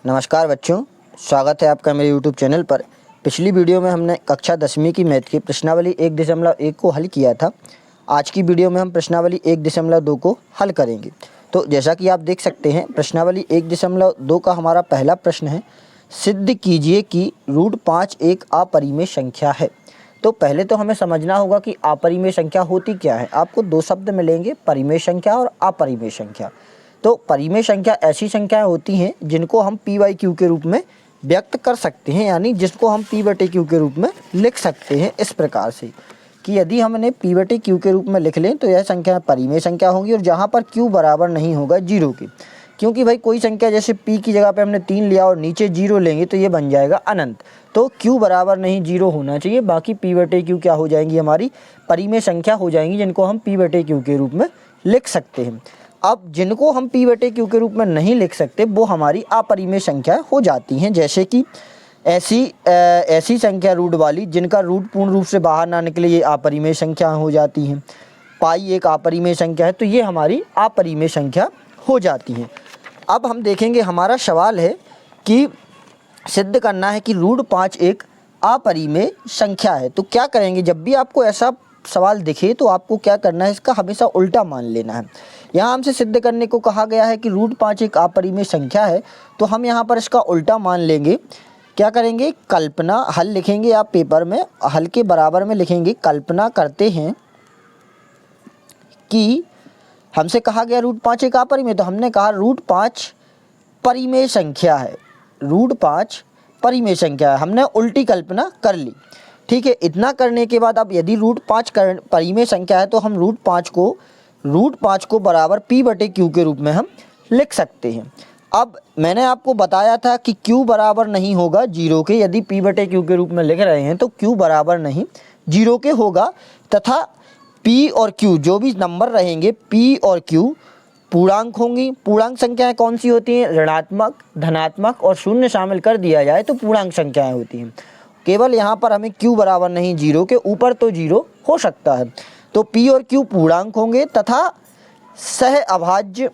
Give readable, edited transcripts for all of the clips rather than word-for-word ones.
नमस्कार बच्चों, स्वागत है आपका मेरे YouTube चैनल पर। पिछली वीडियो में हमने कक्षा 10वीं की मैथ की प्रश्नावली 1.1 को हल किया था। आज की वीडियो में हम प्रश्नावली 1.2 को हल करेंगे। तो जैसा कि आप देख सकते हैं, प्रश्नावली 1.2 का हमारा पहला प्रश्न है, सिद्ध कीजिए कि √5 एक अपरिमेय संख्या है। तो पहले तो हमें समझना होगा कि अपरिमेय संख्या होती क्या है। आपको दो शब्द मिलेंगे, परिमेय संख्या और अपरिमेय संख्या। तो परिमेय संख्या ऐसी संख्याएं होती हैं जिनको हम p/q के रूप में व्यक्त कर सकते हैं, यानी जिसको हम p/q के रूप में लिख सकते हैं इस प्रकार से कि यदि हमने p/q के रूप में लिख लें तो यह संख्या परिमेय संख्या होगी। और जहाँ पर q बराबर नहीं होगा 0 के, क्योंकि भाई कोई संख्या जैसे p की जगह पे हमने 3 लिया और नीचे 0 लेंगे तो ये बन जाएगा अनंत। तो q बराबर नहीं 0 होना चाहिए, बाकी p/q क्या हो जाएंगी, हमारी परिमेय संख्या हो जाएंगी, जिनको हम p/q के रूप में लिख सकते हैं। अब जिनको हम p/q के रूप में नहीं लिख सकते वो हमारी अपरिमेय संख्या हो जाती हैं, जैसे कि ऐसी संख्या रूट वाली जिनका रूट पूर्ण रूप से बाहर ना निकले, ये अपरिमेय संख्या हो जाती हैं। पाई एक अपरिमेय संख्या है, तो ये हमारी अपरिमेय संख्या हो जाती हैं। अब हम देखेंगे, हमारा सवाल है कि सिद्ध करना है कि √5 एक अपरिमेय संख्या है। तो क्या करेंगे, जब भी आपको ऐसा सवाल दिखे तो आपको क्या करना है, इसका हमेशा उल्टा मान लेना है। यहाँ हमसे सिद्ध करने को कहा गया है कि √5 एक अपरिमेय संख्या है, तो हम यहाँ पर इसका उल्टा मान लेंगे। क्या करेंगे, कल्पना, हल लिखेंगे आप पेपर में, हल के बराबर में लिखेंगे, कल्पना करते हैं कि हमसे कहा गया √5 एक अपरिमेय, तो हमने कहा √5 परिमेय संख्या है, √5 परिमेय संख्या है, हमने उल्टी कल्पना कर ली। ठीक है, इतना करने के बाद अब यदि √5 परिमेय संख्या है तो हम √5 को बराबर p/q के रूप में हम लिख सकते हैं। अब मैंने आपको बताया था कि q बराबर नहीं होगा 0 के, यदि p/q के रूप में लिख रहे हैं तो q बराबर नहीं 0 के होगा, तथा p और q जो भी नंबर रहेंगे, p और q पूर्णांक होंगी। पूर्णांक संख्याएं कौन सी होती हैं, ऋणात्मक, धनात्मक और शून्य शामिल कर दिया जाए तो पूर्णांक संख्याएं होती हैं। केवल यहाँ पर हमें q बराबर नहीं 0 के, ऊपर तो 0 हो सकता है। तो p और q पूर्णांक होंगे तथा सहअभाज्य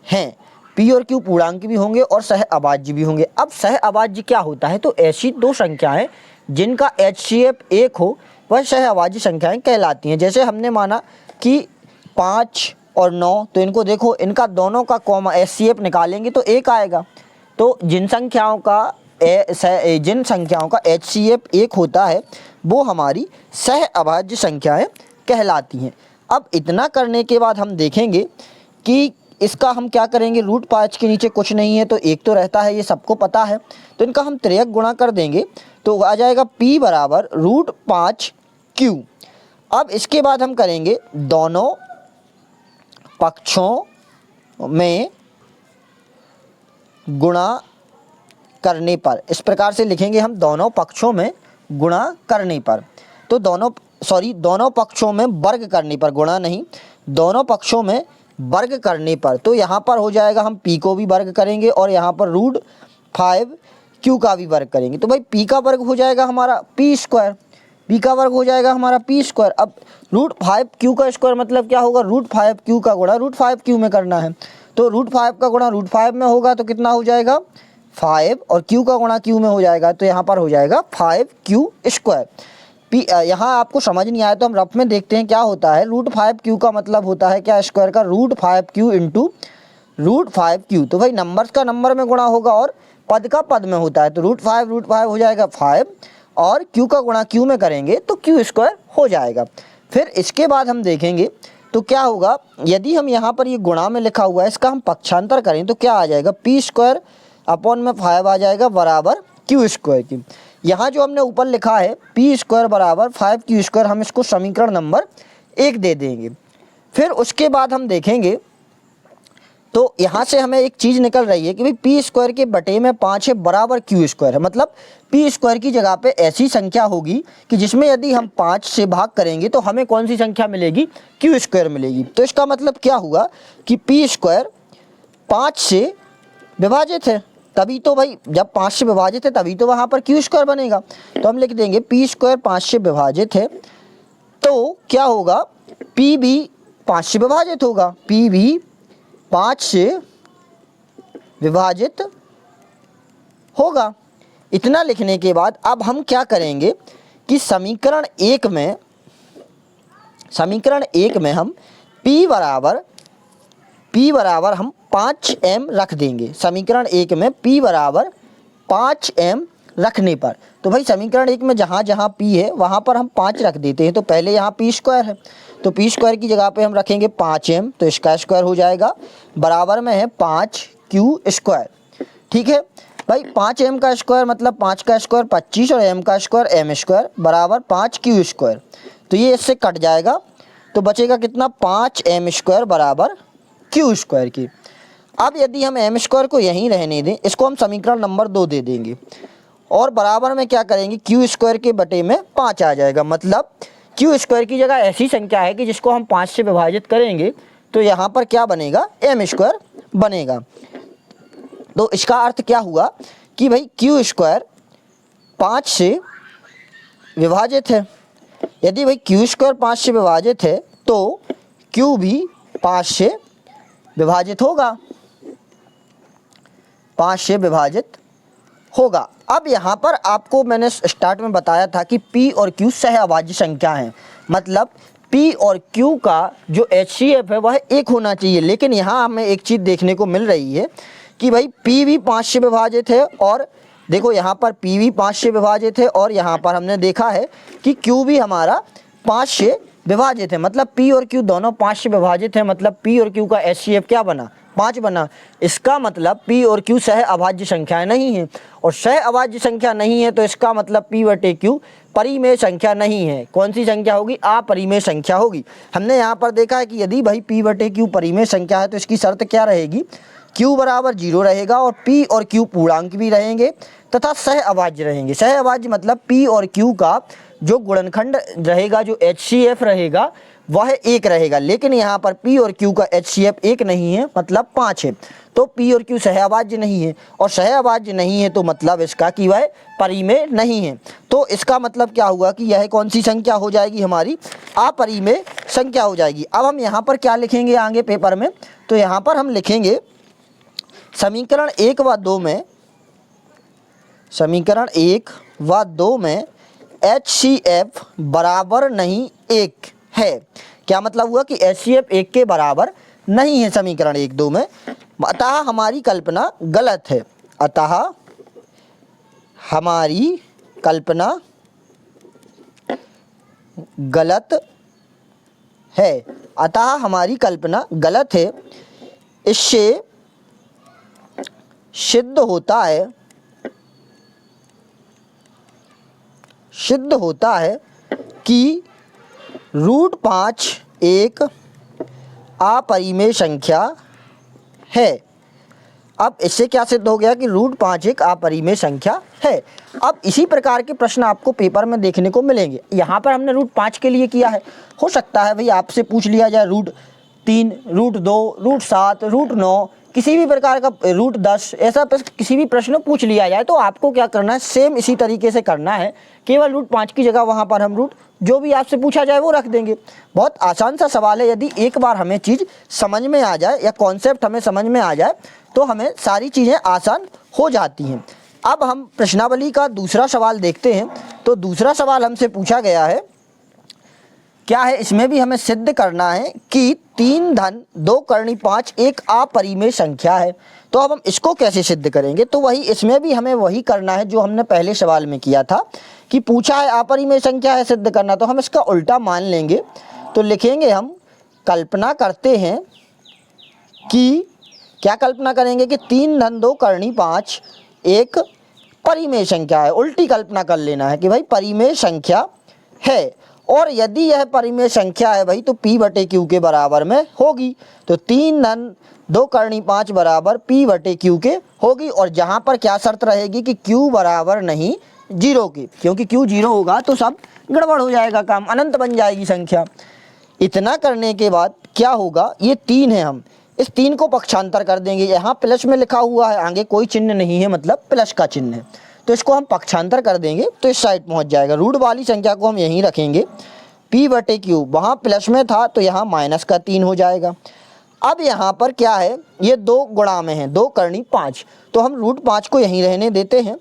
हैं। p और q पूर्णांक भी होंगे और सहअभाज्य भी होंगे। अब सहअभाज्य क्या होता है, तो ऐसी दो संख्याएं जिनका HCF 1 हो वह सहअभाज्य संख्याएं कहलाती हैं। जैसे हमने माना कि 5 और 9, तो इनको देखो, इनका दोनों का कॉमा HCF निकालेंगे तो 1 आएगा। तो जिन संख्याओं का HCF 1 होता है वो हमारी सहअभाज्य संख्याएं कहलाती हैं। अब इतना करने के बाद हम देखेंगे कि इसका हम क्या करेंगे, √5 के नीचे कुछ नहीं है तो 1 तो रहता है, ये सबको पता है, तो इनका हम त्रियक गुणा कर देंगे तो आ जाएगा p बराबर √5q। अब इसके बाद हम करेंगे दोनों पक्षों में गुणा करने पर, इस प्रकार से लिखेंगे हम, दोनों पक्षों में गुणा करने पर, तो दोनों पक्षों में वर्ग करने पर, गुणा नहीं, दोनों पक्षों में वर्ग करने पर, तो यहाँ पर हो जाएगा, हम p को भी वर्ग करेंगे और यहाँ पर √5q का भी वर्ग करेंगे। तो भाई p का वर्ग हो जाएगा हमारा p², p का वर्ग हो जाएगा हमारा p²। अब √5q का स्क्वायर मतलब क्या होगा, √5q का गुणा √5q में करना है, तो √5 का गुणा √5 में होगा तो कितना हो जाएगा 5, और q का गुणा q में हो जाएगा तो यहाँ पर हो जाएगा 5q²। यहाँ आपको समझ नहीं आया तो हम रफ में देखते हैं क्या होता है। √5q का मतलब होता है क्या, स्क्वायर का √5q इंटू √5q। तो भाई नंबर्स का नंबर में गुणा होगा और पद का पद में होता है, तो √5 हो जाएगा 5 और q का गुणा q में करेंगे तो q² हो जाएगा। फिर इसके बाद हम देखेंगे तो क्या होगा, यदि हम यहाँ पर ये गुणा में लिखा हुआ है इसका हम पक्षांतर करें तो क्या आ जाएगा, p² अपॉन में 5 आ जाएगा बराबर q² की। यहाँ जो हमने ऊपर लिखा है p² बराबर 5q², हम इसको समीकरण नंबर 1 दे देंगे। फिर उसके बाद हम देखेंगे तो यहाँ से हमें एक चीज़ निकल रही है कि भाई p² के बटे में 5 है बराबर q² है, मतलब p² की जगह पे ऐसी संख्या होगी कि जिसमें यदि हम 5 से भाग करेंगे तो हमें कौन सी संख्या मिलेगी, q² मिलेगी। तो इसका मतलब क्या हुआ कि p² 5 से विभाजित है, तभी तो भाई जब 5 से विभाजित है तभी तो वहाँ पर q² बनेगा। तो हम लिख देंगे p² 5 से विभाजित है तो क्या होगा, p भी 5 से विभाजित होगा, p भी 5 से विभाजित होगा। इतना लिखने के बाद अब हम क्या करेंगे कि समीकरण एक में हम P बराबर हम 5m रख देंगे। समीकरण एक में P बराबर 5m रखने पर, तो भाई समीकरण एक में जहाँ जहाँ P है वहाँ पर हम 5 रख देते हैं। तो पहले यहाँ P स्क्वायर है, तो P स्क्वायर की जगह पे हम रखेंगे 5m, तो इसका स्क्वायर हो जाएगा, बराबर में है 5q स्क्वायर। ठीक है भाई, 5m का स्क्वायर मतलब 5 का स्क्वायर 25 और m का स्क्वायर m स्क्वायर बराबर 5q स्क्वायर। तो ये इससे कट जाएगा, तो बचेगा कितना, 5m स्क्वायर बराबर q स्क्वायर की। अब यदि हम m स्क्वायर को यहीं रहने दें, इसको हम समीकरण नंबर 2 दे देंगे और बराबर में क्या करेंगे, q स्क्वायर के बटे में 5 आ जाएगा। मतलब q स्क्वायर की जगह ऐसी संख्या है कि जिसको हम 5 से विभाजित करेंगे तो यहाँ पर क्या बनेगा, m स्क्वायर बनेगा। तो इसका अर्थ क्या हुआ कि भाई q स्क्वायर 5 से विभाजित है। यदि भाई q स्क्वायर 5 से विभाजित है तो q भी 5 से विभाजित होगा, 5 से विभाजित होगा। अब यहाँ पर आपको मैंने स्टार्ट में बताया था कि P और Q सहअभाज्य संख्या हैं, मतलब P और Q का जो HCF है वह 1 होना चाहिए। लेकिन यहाँ हमें एक चीज़ देखने को मिल रही है कि भाई P भी 5 से विभाजित है और देखो यहाँ पर P भी 5 से विभाजित है और यहाँ पर हमने देखा है कि Q भी हमारा 5 से विभाजित है। मतलब P और Q दोनों 5 से विभाजित है, मतलब P और Q का HCF क्या बना, 5 बना। इसका मतलब P और Q सहअभाज्य संख्याएं नहीं है, और सहअभाज्य संख्या नहीं है तो इसका मतलब P बटे Q परिमेय संख्या नहीं है। कौन सी संख्या होगी, अपरिमेय संख्या होगी। हमने यहाँ पर देखा है कि यदि भाई P बटे Q परिमेय संख्या है तो इसकी शर्त क्या रहेगी, Q बराबर 0 रहेगा और P और Q पूर्णांक भी रहेंगे तथा सहअभाज्य रहेंगे। सहअभाज्य मतलब P और Q का जो गुणनखंड रहेगा, जो HCF रहेगा वह 1 रहेगा। लेकिन यहाँ पर P और Q का HCF 1 नहीं है, मतलब 5 है। तो P और Q सहअभाज्य नहीं है, और सहअभाज्य नहीं है तो मतलब इसका कि वह परिमेय नहीं है। तो इसका मतलब क्या हुआ कि यह कौन सी संख्या हो जाएगी, हमारी अपरिमेय संख्या हो जाएगी। अब हम यहाँ पर क्या लिखेंगे आगे पेपर में, तो यहाँ पर हम लिखेंगे समीकरण 1 व 2 में HCF बराबर नहीं 1 है। क्या मतलब हुआ कि HCF 1 के बराबर नहीं है समीकरण 1 2 में, अतः हमारी कल्पना गलत है। अतः हमारी कल्पना गलत है। अतः हमारी कल्पना गलत है। इससे सिद्ध होता है कि √5 एक अपरिमेय संख्या है। अब इससे क्या सिद्ध हो गया कि √5 एक अपरिमेय संख्या है। अब इसी प्रकार के प्रश्न आपको पेपर में देखने को मिलेंगे। यहाँ पर हमने √5 के लिए किया है, हो सकता है भाई आपसे पूछ लिया जाए √3, √2, √7, √9, किसी भी प्रकार का √10, ऐसा किसी भी प्रश्न पूछ लिया जाए तो आपको क्या करना है, सेम इसी तरीके से करना है। केवल √5 की जगह वहाँ पर हम जो भी आपसे पूछा जाए वो रख देंगे। बहुत आसान सा सवाल है। यदि एक बार हमें चीज़ समझ में आ जाए या कॉन्सेप्ट हमें समझ में आ जाए तो हमें सारी चीज़ें आसान हो जाती हैं। अब हम प्रश्नावली का दूसरा सवाल देखते हैं। तो दूसरा सवाल हमसे पूछा गया है, क्या है, इसमें भी हमें सिद्ध करना है कि 3 धन 2 करनी 5 एक अपरिमेय संख्या है। तो अब हम इसको कैसे सिद्ध करेंगे, तो वही इसमें भी हमें वही करना है जो हमने पहले सवाल में किया था कि पूछा है अपरिमेय संख्या है सिद्ध करना, तो हम इसका उल्टा मान लेंगे। तो लिखेंगे हम, कल्पना करते हैं कि, क्या कल्पना करेंगे कि 3 धन 2 करनी 5 एक परिमेय संख्या है। उल्टी कल्पना कर लेना है कि भाई परिमेय संख्या है, और यदि यह परिमेय संख्या है भाई तो P बटे Q के बराबर में होगी। तो 3 धन 2 करनी 5 बराबर P बटे Q के होगी। और जहाँ पर क्या शर्त रहेगी कि Q बराबर नहीं 0 की, क्योंकि Q 0 होगा तो सब गड़बड़ हो जाएगा, काम अनंत बन जाएगी संख्या। इतना करने के बाद क्या होगा, ये 3 है, हम इस 3 को पक्षांतर कर देंगे। यहाँ प्लस में लिखा हुआ है, आगे कोई चिन्ह नहीं है, मतलब प्लस का चिन्ह है, तो इसको हम पक्षांतर कर देंगे तो इस साइड पहुँच जाएगा। रूट वाली संख्या को हम यहीं रखेंगे, P बटे Q वहाँ प्लस में था तो यहाँ माइनस का 3 हो जाएगा। अब यहाँ पर क्या है, ये 2 गुणा में है, 2 करनी 5, तो हम √5 को यहीं रहने देते हैं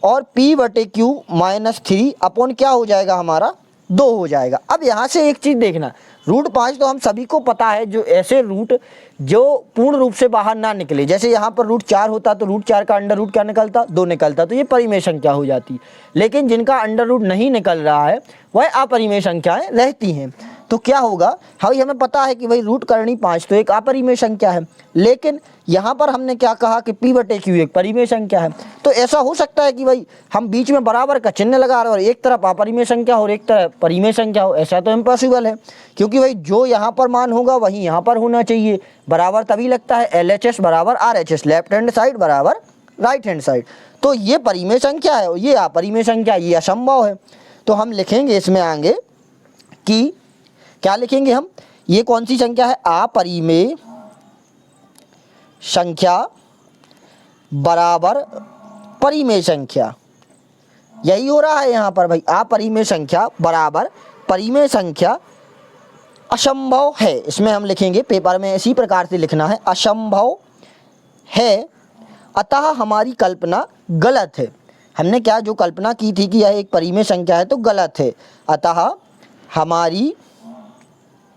और p/q - 3 अपॉन क्या हो जाएगा हमारा 2 हो जाएगा। अब यहाँ से एक चीज़ देखना, √5 तो हम सभी को पता है, जो ऐसे रूट जो पूर्ण रूप से बाहर ना निकले, जैसे यहाँ पर √4 होता तो √4 का अंडर रूट क्या निकलता, 2 निकलता, तो ये परिमेय संख्या हो जाती। लेकिन जिनका अंडर रूट नहीं निकल रहा है वह अपरिमेय संख्याएं रहती हैं। तो क्या होगा, भाई हमें पता है कि भाई रूट करनी 5 तो एक अपरिमेय संख्या है, लेकिन यहाँ पर हमने क्या कहा कि p/q एक परिमेय संख्या है। तो ऐसा हो सकता है कि भाई हम बीच में बराबर का चिन्ह लगा रहे हैं और एक तरफ अपरिमेय संख्या और एक तरफ परिमेय संख्या हो, ऐसा तो इम्पॉसिबल है, क्योंकि भाई जो यहाँ पर मान होगा वही यहाँ पर होना चाहिए। बराबर तभी लगता है LHS बराबर RHS, लेफ्ट हैंड साइड बराबर राइट हैंड साइड। तो ये परिमेय संख्या है और ये अपरिमेय संख्या, ये असंभव है। तो हम लिखेंगे इसमें आगे कि क्या लिखेंगे हम, ये कौन सी संख्या है, अपरिमेय संख्या बराबर परिमेय संख्या, यही हो रहा है यहाँ पर भाई, अपरिमेय संख्या बराबर परिमेय संख्या असंभव है। इसमें हम लिखेंगे, पेपर में इसी प्रकार से लिखना है, असंभव है, अतः हमारी कल्पना गलत है। हमने क्या जो कल्पना की थी कि यह एक परिमेय संख्या है तो गलत है, अतः हमारी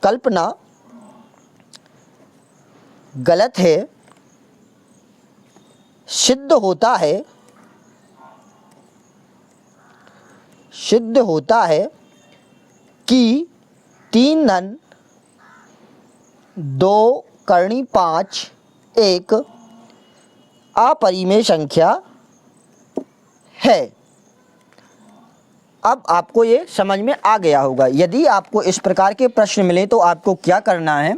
कल्पना गलत है। सिद्ध होता है कि 3 धन 2 करनी 5 एक अपरिमेय संख्या है। अब आपको ये समझ में आ गया होगा। यदि आपको इस प्रकार के प्रश्न मिले तो आपको क्या करना है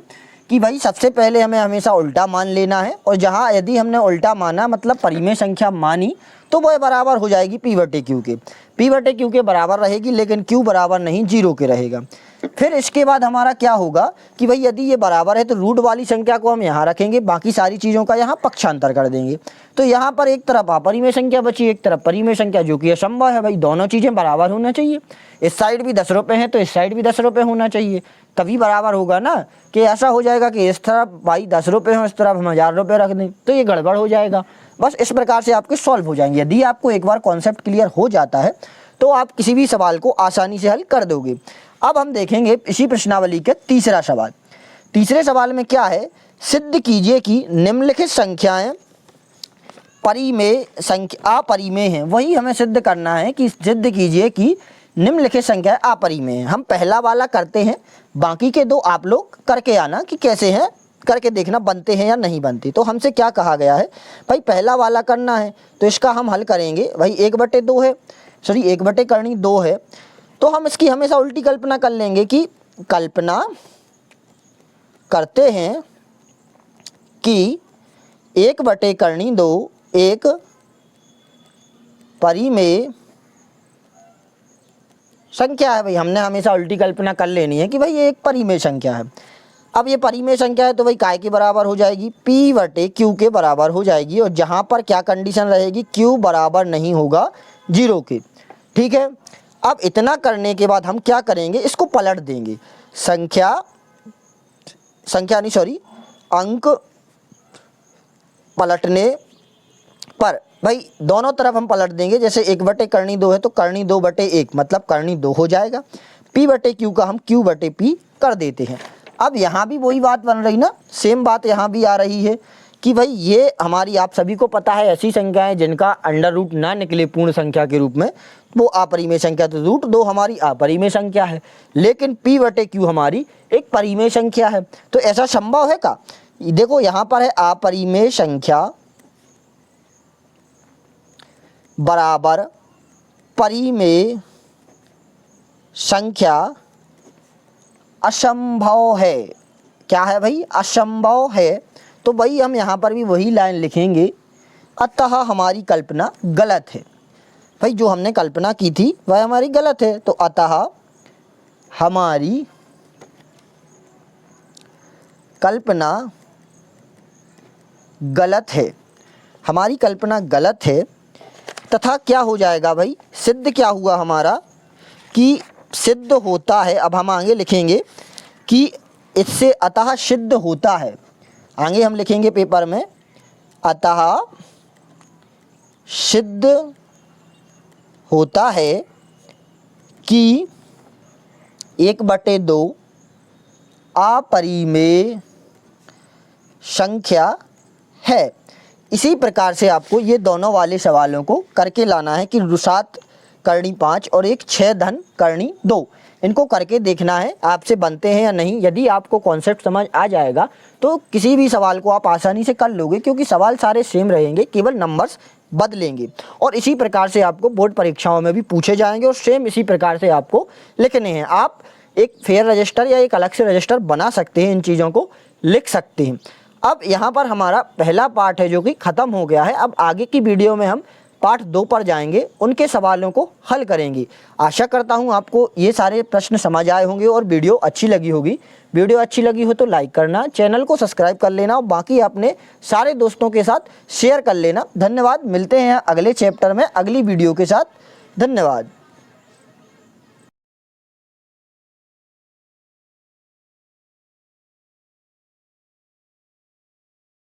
कि भाई सबसे पहले हमें हमेशा उल्टा मान लेना है, और जहाँ यदि हमने उल्टा माना मतलब परिमेय संख्या मानी तो वह बराबर हो जाएगी p/q के, p/q के बराबर रहेगी, लेकिन q बराबर नहीं 0 के रहेगा। फिर इसके बाद हमारा क्या होगा कि भाई यदि ये बराबर है तो रूट वाली संख्या को हम यहाँ रखेंगे, बाकी सारी चीज़ों का यहाँ पक्षांतर कर देंगे। तो यहाँ पर एक तरफ अपरिमेय संख्या बची, एक तरफ परिमेय संख्या, जो कि असंभव है भाई, दोनों चीज़ें बराबर होना चाहिए। इस साइड भी 10 रुपये हैं तो इस साइड भी 10 रुपये होना चाहिए, तभी बराबर होगा ना। कि ऐसा हो जाएगा कि इस तरफ भाई 10 रुपये हो, इस तरफ हम 1000 रुपये रख दें तो ये गड़बड़ हो जाएगा। बस इस प्रकार से आपके सॉल्व हो जाएंगे। यदि आपको एक बार कॉन्सेप्ट क्लियर हो जाता है तो आप किसी भी सवाल को आसानी से हल कर दोगे। अब हम देखेंगे इसी प्रश्नावली के तीसरा सवाल। तीसरे सवाल में क्या है, सिद्ध कीजिए कि निम्नलिखित संख्याएं परिमेय संख्या अपरिमेय हैं। वही हमें सिद्ध करना है कि सिद्ध कीजिए कि निम्नलिखित संख्याएं अपरिमेय हैं। हम पहला वाला करते हैं, बाकी के 2 आप लोग करके आना कि कैसे हैं, करके देखना बनते हैं या नहीं बनते। तो हमसे क्या कहा गया है भाई, पहला वाला करना है तो इसका हम हल करेंगे भाई 1/2 है, सॉरी 1 करनी 2 है, तो हम इसकी हमेशा उल्टी कल्पना कर लेंगे कि कल्पना करते हैं कि 1 करनी 2 एक परिमेय संख्या है। भाई हमने हमेशा उल्टी कल्पना कर लेनी है कि भाई ये एक परिमेय संख्या है। अब ये परिमेय संख्या है तो भाई काय के बराबर हो जाएगी, p/q के बराबर हो जाएगी, और जहाँ पर क्या कंडीशन रहेगी, q बराबर नहीं होगा 0 के। ठीक है, अब इतना करने के बाद हम क्या करेंगे, इसको पलट देंगे। अंक पलटने पर भाई दोनों तरफ हम पलट देंगे। जैसे 1 करनी 2 है तो करनी 2/1 मतलब करनी 2 हो जाएगा। p/q का हम q/p कर देते हैं। अब यहाँ भी वही बात बन रही ना, सेम बात यहाँ भी आ रही है कि भाई ये हमारी, आप सभी को पता है, ऐसी संख्याएं जिनका अंडर रूट ना निकले पूर्ण संख्या के रूप में वो अपरिमेय संख्या, तो √2 हमारी अपरिमेय संख्या है, लेकिन p/q हमारी एक परिमेय संख्या है। तो ऐसा संभव है का, देखो यहाँ पर है अपरिमेय संख्या बराबर परिमेय संख्या असंभव है। क्या है भाई, असंभव है। तो भाई हम यहाँ पर भी वही लाइन लिखेंगे, अतः हमारी कल्पना गलत है। भाई जो हमने कल्पना की थी वह हमारी गलत है, तो अतः हमारी कल्पना गलत है, हमारी कल्पना गलत है। तथा क्या हो जाएगा भाई, सिद्ध क्या हुआ हमारा कि सिद्ध होता है। अब हम आगे लिखेंगे कि इससे अतः सिद्ध होता है, आगे हम लिखेंगे पेपर में, अतः सिद्ध होता है कि 1/2 अपरिमेय संख्या है। इसी प्रकार से आपको ये दोनों वाले सवालों को करके लाना है कि 7 करनी 5 और एक 6 धन करनी 2, इनको करके देखना है आपसे बनते हैं या नहीं। यदि आपको कॉन्सेप्ट समझ आ जाएगा तो किसी भी सवाल को आप आसानी से कर लोगे, क्योंकि सवाल सारे सेम रहेंगे, केवल नंबर्स बदलेंगे। और इसी प्रकार से आपको बोर्ड परीक्षाओं में भी पूछे जाएंगे और सेम इसी प्रकार से आपको लिखने हैं। आप एक फेयर रजिस्टर या एक अलग से रजिस्टर बना सकते हैं, इन चीज़ों को लिख सकते हैं। अब यहाँ पर हमारा पहला पार्ट है जो कि ख़त्म हो गया है। अब आगे की वीडियो में हम पार्ट 2 पर जाएंगे, उनके सवालों को हल करेंगे। आशा करता हूँ आपको ये सारे प्रश्न समझ आए होंगे और वीडियो अच्छी लगी होगी। वीडियो अच्छी लगी हो तो लाइक करना, चैनल को सब्सक्राइब कर लेना और बाकी अपने सारे दोस्तों के साथ शेयर कर लेना। धन्यवाद। मिलते हैं अगले चैप्टर में अगली वीडियो के साथ। धन्यवाद।